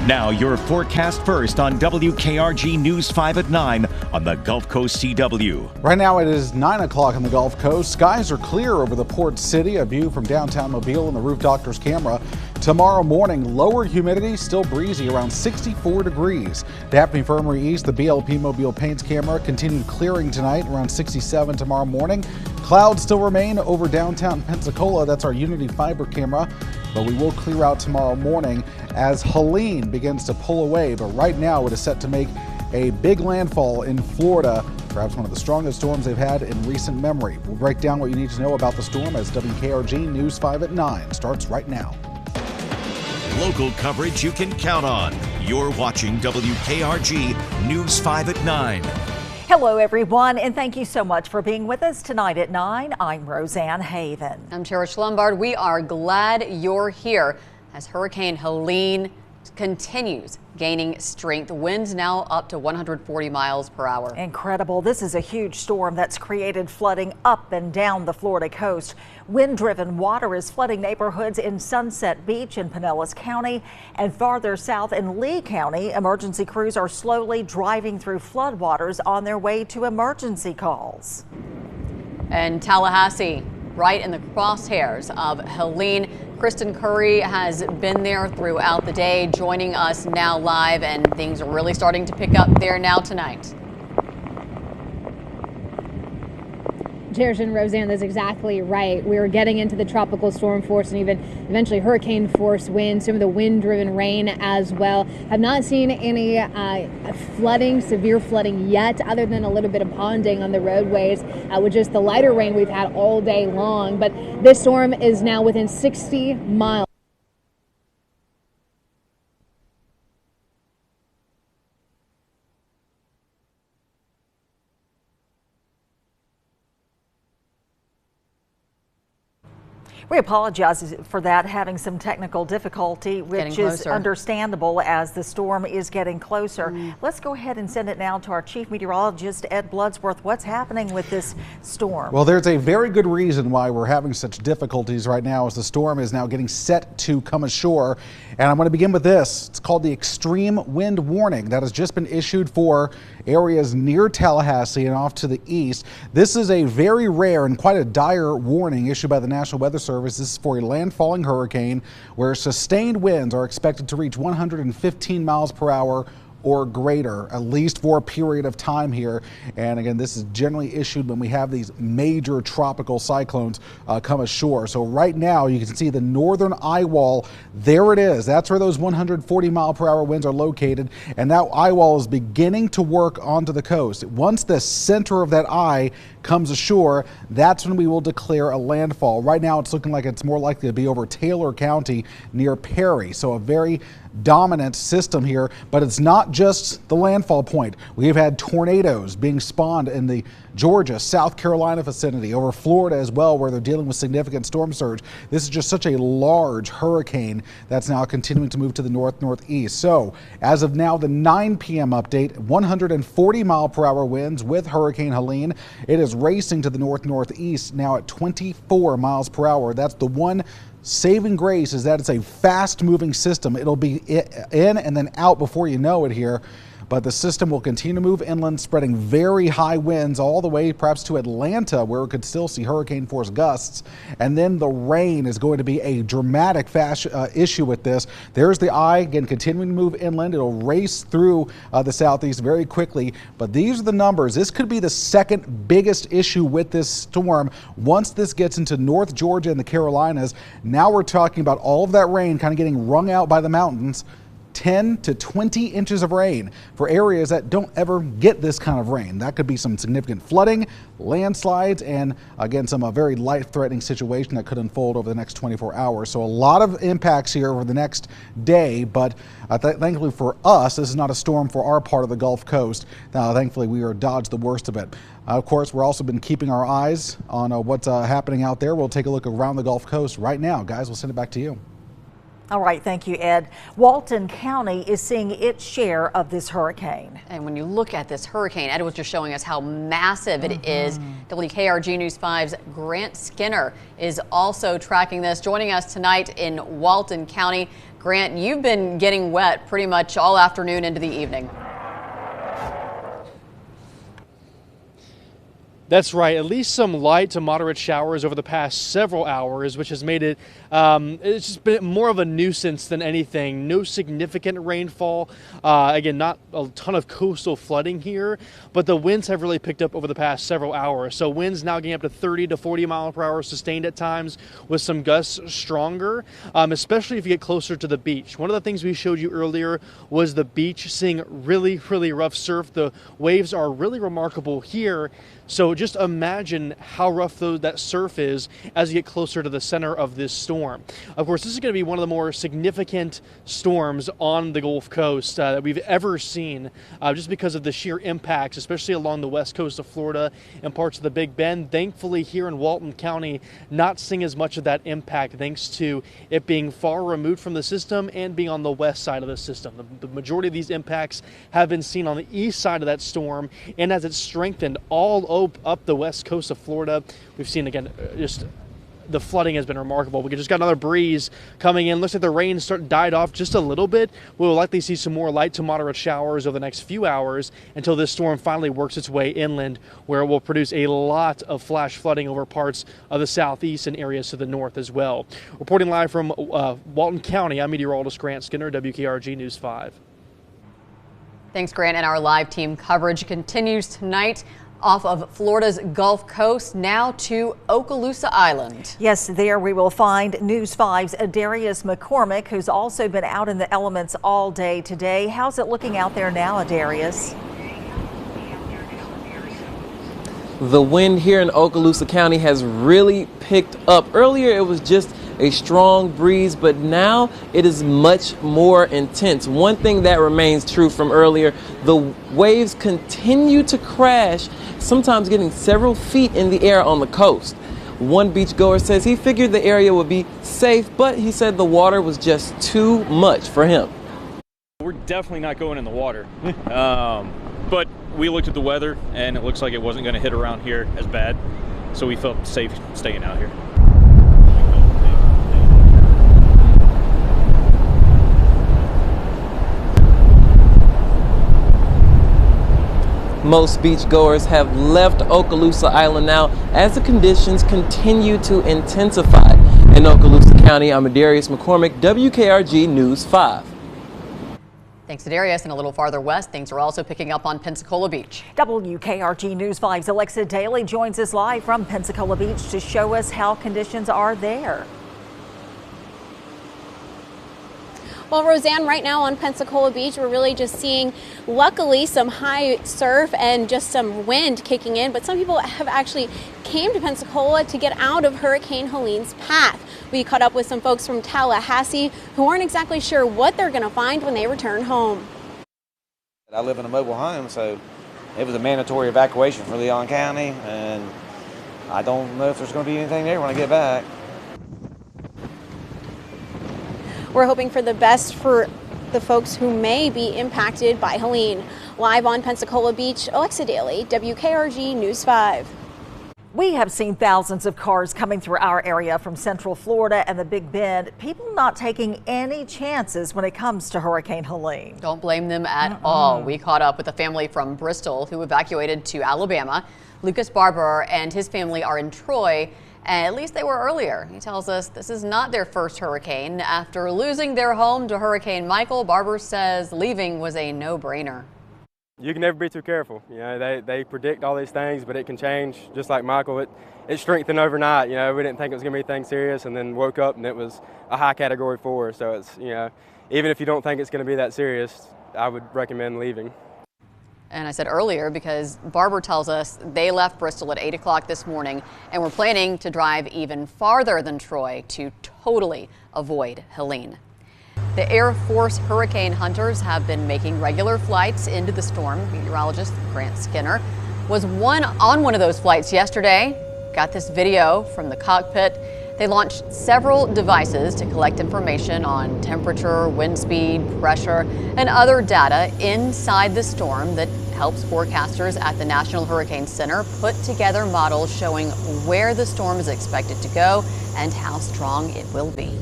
Now your forecast first on WKRG News 5 at 9 on the Gulf Coast CW. Right now it is 9 o'clock on the Gulf Coast. Skies are clear over the port city. A view from downtown Mobile and the roof doctor's camera. Tomorrow morning, lower humidity, still breezy, around 64 degrees. Daphne Infirmary East, the BLP Mobile Paints camera continued clearing tonight, around 67 tomorrow morning. Clouds still remain over downtown Pensacola. That's our Unity Fiber camera. But we will clear out tomorrow morning as Helene begins to pull away. But right now it is set to make a big landfall in Florida, perhaps one of the strongest storms they've had in recent memory. We'll break down what you need to know about the storm as WKRG News 5 at 9 starts right now. Local coverage you can count on. You're watching WKRG News 5 at 9. Hello, everyone, and thank you so much for being with us tonight at 9. I'm Roseanne Haven. I'm Cherish Lombard. We are glad you're here as Hurricane Helene continues gaining strength. Winds now up to 140 miles per hour. Incredible. This is a huge storm that's created flooding up and down the Florida coast. Wind-driven water is flooding neighborhoods in Sunset Beach in Pinellas County and farther south in Lee County. Emergency crews are slowly driving through floodwaters on their way to emergency calls. And Tallahassee, right in the crosshairs of Helene. Kristen Curry has been there throughout the day, joining us now live, and things are really starting to pick up there now tonight. Cherish and Roseanne, that's exactly right. We were getting into the tropical storm force and even eventually hurricane force winds, some of the wind-driven rain as well. Have not seen any flooding, severe flooding yet, other than a little bit of ponding on the roadways with just the lighter rain we've had all day long. But this storm is now within 60 miles. We apologize for that, having some technical difficulty, which is understandable as the storm is getting closer. Let's go ahead and send it now to our chief meteorologist, Ed Bloodsworth. What's happening with this storm? Well, there's a very good reason why we're having such difficulties right now, as the storm is now getting set to come ashore. And I'm going to begin with this. It's called the extreme wind warning that has just been issued for areas near Tallahassee and off to the east. This is a very rare and quite a dire warning issued by the National Weather Service. This is for a landfalling hurricane where sustained winds are expected to reach 115 miles per hour or greater, at least for a period of time here. And again, this is generally issued when we have these major tropical cyclones come ashore. So right now you can see the northern eye wall. There it is. That's where those 140 mile per hour winds are located. And that eye wall is beginning to work onto the coast. Once the center of that eye comes ashore, that's when we will declare a landfall. Right now it's looking like it's more likely to be over Taylor County near Perry. So a very dominant system here, but it's not just the landfall point. We've had tornadoes being spawned in the Georgia, South Carolina vicinity, over Florida as well, where they're dealing with significant storm surge. This is just such a large hurricane that's now continuing to move to the northeast. So as of now, the 9 p.m. update, 140 mile per hour winds with Hurricane Helene. It is racing to the northeast now at 24 miles per hour. That's the one saving grace, is that it's a fast moving system. It'll be in and then out before you know it here. But the system will continue to move inland, spreading very high winds all the way perhaps to Atlanta, where we could still see hurricane force gusts. And then the rain is going to be a dramatic issue with this. There's the eye, again, continuing to move inland. It'll race through the southeast very quickly. But these are the numbers. This could be the second biggest issue with this storm. Once this gets into North Georgia and the Carolinas, now we're talking about all of that rain kind of getting wrung out by the mountains. 10 to 20 inches of rain for areas that don't ever get this kind of rain. That could be some significant flooding, landslides, and again, some very life-threatening situation that could unfold over the next 24 hours. So a lot of impacts here over the next day, but thankfully for us, this is not a storm for our part of the Gulf Coast. Now, thankfully, we are dodged the worst of it. Of course, we're also been keeping our eyes on what's happening out there. We'll take a look around the Gulf Coast right now. Guys, we'll send it back to you. All right, thank you, Ed. Walton County is seeing its share of this hurricane. And when you look at this hurricane, Ed was just showing us how massive it is. WKRG News 5's Grant Skinner is also tracking this. Joining us tonight in Walton County. Grant, you've been getting wet pretty much all afternoon into the evening. That's right. At least some light to moderate showers over the past several hours, which has made it, it's just been more of a nuisance than anything. No significant rainfall. Again, not a ton of coastal flooding here, but the winds have really picked up over the past several hours. So winds now getting up to 30 to 40 mile per hour sustained at times, with some gusts stronger, especially if you get closer to the beach. One of the things we showed you earlier was the beach seeing really rough surf. The waves are really remarkable here. So just imagine how rough that surf is as you get closer to the center of this storm. Of course, this is going to be one of the more significant storms on the Gulf Coast that we've ever seen, just because of the sheer impacts, especially along the west coast of Florida and parts of the Big Bend. Thankfully, here in Walton County, not seeing as much of that impact thanks to it being far removed from the system and being on the west side of the system. The majority of these impacts have been seen on the east side of that storm, and as it's strengthened all up the west coast of Florida, we've seen again just the flooding has been remarkable. We just got another breeze coming in. Looks like the rain died off just a little bit. We'll likely see some more light to moderate showers over the next few hours until this storm finally works its way inland, where it will produce a lot of flash flooding over parts of the southeast and areas to the north as well. Reporting live from Walton County, I'm meteorologist Grant Skinner, WKRG News 5. Thanks, Grant. And our live team coverage continues tonight off of Florida's Gulf Coast, now to Okaloosa Island. Yes, there we will find News 5's Adarius McCormick, who's also been out in the elements all day today. How's it looking out there now, Adarius? The wind here in Okaloosa County has really picked up. Earlier it was just a strong breeze, but now it is much more intense. One thing that remains true from earlier, the waves continue to crash, sometimes getting several feet in the air on the coast. One beachgoer says he figured the area would be safe, but he said the water was just too much for him. We're definitely not going in the water, but we looked at the weather and it looks like it wasn't going to hit around here as bad, so we felt safe staying out here. Most beachgoers have left Okaloosa Island now as the conditions continue to intensify. In Okaloosa County, I'm Adarius McCormick, WKRG News 5. Thanks to Darius. And a little farther west, things are also picking up on Pensacola Beach. WKRG News 5's Alexa Daly joins us live from Pensacola Beach to show us how conditions are there. Well, Roseanne, right now on Pensacola Beach, we're really just seeing, luckily, some high surf and just some wind kicking in. But some people have actually came to Pensacola to get out of Hurricane Helene's path. We caught up with some folks from Tallahassee who aren't exactly sure what they're going to find when they return home. I live in a mobile home, so it was a mandatory evacuation for Leon County, and I don't know if there's going to be anything there when I get back. We're hoping for the best for the folks who may be impacted by Helene. Live on Pensacola Beach, Alexa Daly, WKRG News 5. We have seen thousands of cars coming through our area from Central Florida and the Big Bend. People not taking any chances when it comes to Hurricane Helene. Don't blame them at all. We caught up with a family from Bristol who evacuated to Alabama. Lucas Barber and his family are in Troy. And at least they were earlier. He tells us this is not their first hurricane. After losing their home to Hurricane Michael, Barber says leaving was a no-brainer. You can never be too careful. You know, they predict all these things, but it can change. Just like Michael, it strengthened overnight. You know, we didn't think it was going to be anything serious, and then woke up and it was a high category 4. So it's, you know, even if you don't think it's going to be that serious, I would recommend leaving. And I said earlier because Barber tells us they left Bristol at 8 o'clock this morning and were planning to drive even farther than Troy to totally avoid Helene. The Air Force hurricane hunters have been making regular flights into the storm. Meteorologist Grant Skinner was on one of those flights yesterday. Got this video from the cockpit. They launched several devices to collect information on temperature, wind speed, pressure, and other data inside the storm that helps forecasters at the National Hurricane Center put together models showing where the storm is expected to go and how strong it will be.